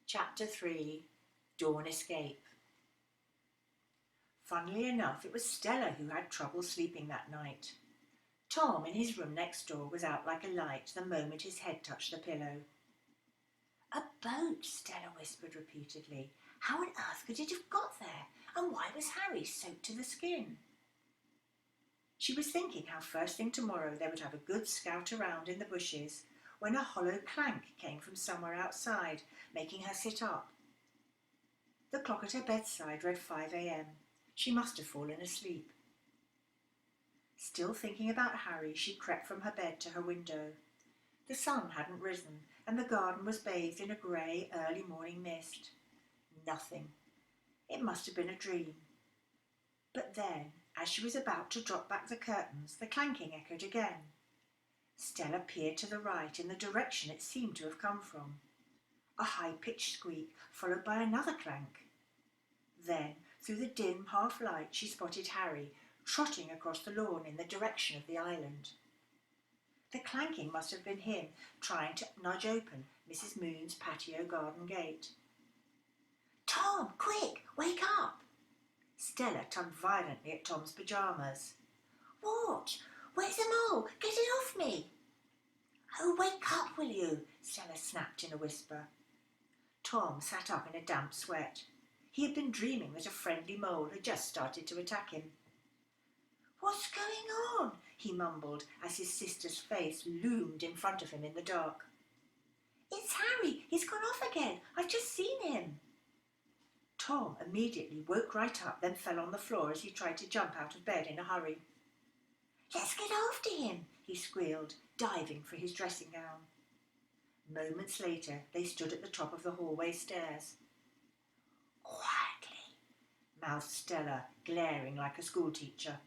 Chapter 3 Dawn Escape. Funnily enough, it was Stella who had trouble sleeping that night. Tom, in his room next door, was out like a light the moment his head touched the pillow. "A boat," Stella whispered repeatedly. "How on earth could it have got there? And why was Harry soaked to the skin?" She was thinking how first thing tomorrow they would have a good scout around in the bushes when a hollow clank came from somewhere outside, making her sit up. The clock at her bedside read 5 a.m. She must have fallen asleep. Still thinking about Harry, she crept from her bed to her window. The sun hadn't risen, and the garden was bathed in a grey, early morning mist. Nothing. It must have been a dream. But then, as she was about to drop back the curtains, the clanking echoed again. Stella peered to the right, in the direction it seemed to have come from. A high-pitched squeak, followed by another clank. Then, through the dim half-light, she spotted Harry, trotting across the lawn in the direction of the island. The clanking must have been him trying to nudge open Mrs. Moon's patio garden gate. "Tom, quick, wake up!" Stella tugged violently at Tom's pyjamas. "What? Where's the mole? Get it off me!" "Oh, wake up, will you?" Stella snapped in a whisper. Tom sat up in a damp sweat. He had been dreaming that a friendly mole had just started to attack him. "What's going on?" he mumbled as his sister's face loomed in front of him in the dark. "It's Harry. He's gone off again. I've just seen him." Tom immediately woke right up, then fell on the floor as he tried to jump out of bed in a hurry. "Let's get after him," he squealed, diving for his dressing gown. Moments later, they stood at the top of the hallway stairs. "Quietly," mouthed Stella, glaring like a schoolteacher.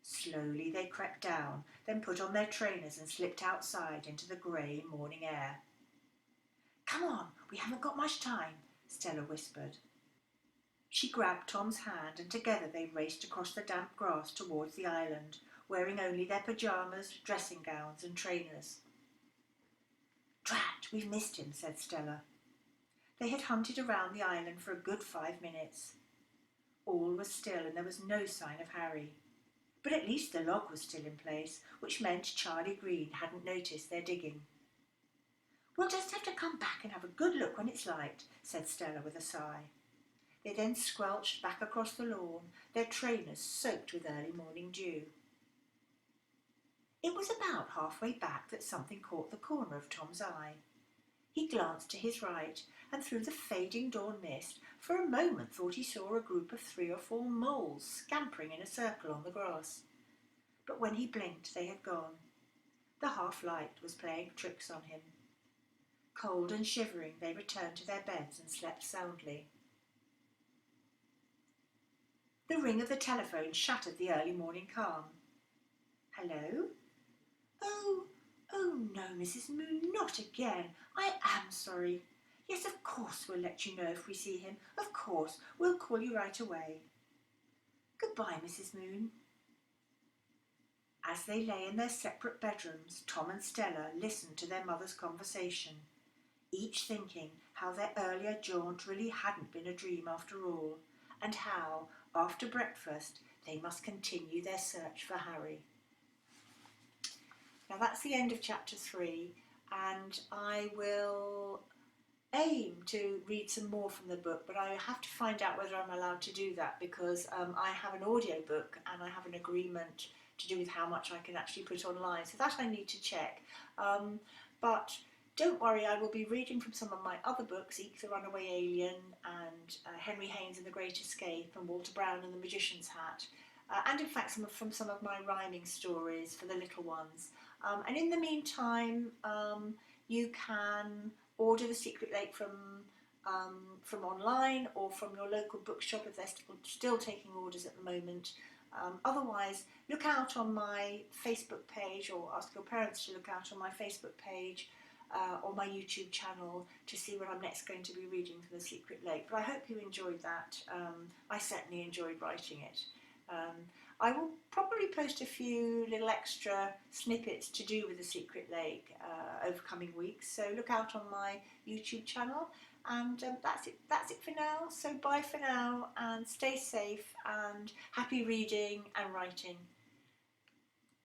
Slowly they crept down, then put on their trainers and slipped outside into the grey morning air. "Come on, we haven't got much time," Stella whispered. She grabbed Tom's hand and together they raced across the damp grass towards the island, wearing only their pyjamas, dressing gowns and trainers. "Drat, we've missed him," said Stella. They had hunted around the island for a good 5 minutes. All was still and there was no sign of Harry. But at least the log was still in place, which meant Charlie Green hadn't noticed their digging. "We'll just have to come back and have a good look when it's light," said Stella with a sigh. They then squelched back across the lawn, their trainers soaked with early morning dew. It was about halfway back that something caught the corner of Tom's eye. He glanced to his right, and through the fading dawn mist, for a moment thought he saw a group of 3 or 4 moles scampering in a circle on the grass. But when he blinked, they had gone. The half-light was playing tricks on him. Cold and shivering, they returned to their beds and slept soundly. The ring of the telephone shattered the early morning calm. "Hello?" Oh no, Mrs. Moon, not again. I am sorry. Yes, of course we'll let you know if we see him. Of course, we'll call you right away. Goodbye, Mrs. Moon." As they lay in their separate bedrooms, Tom and Stella listened to their mother's conversation, each thinking how their earlier jaunt really hadn't been a dream after all, and how, after breakfast, they must continue their search for Harry. Now that's the end of chapter 3, and I will aim to read some more from the book, but I have to find out whether I'm allowed to do that because I have an audio book and I have an agreement to do with how much I can actually put online, so that I need to check. But don't worry, I will be reading from some of my other books, Eek the Runaway Alien and Henry Haynes and the Great Escape and Walter Brown and the Magician's Hat, and in fact from some of my rhyming stories for the little ones. And in the meantime, you can order The Secret Lake from online or from your local bookshop if they're still taking orders at the moment. Otherwise, look out on my Facebook page or ask your parents to look out on my Facebook page or my YouTube channel to see what I'm next going to be reading for The Secret Lake. But I hope you enjoyed that. I certainly enjoyed writing it. I will probably post a few little extra snippets to do with the secret lake over coming weeks, so look out on my YouTube channel. And that's it for now. So bye for now, and stay safe, and happy reading and writing.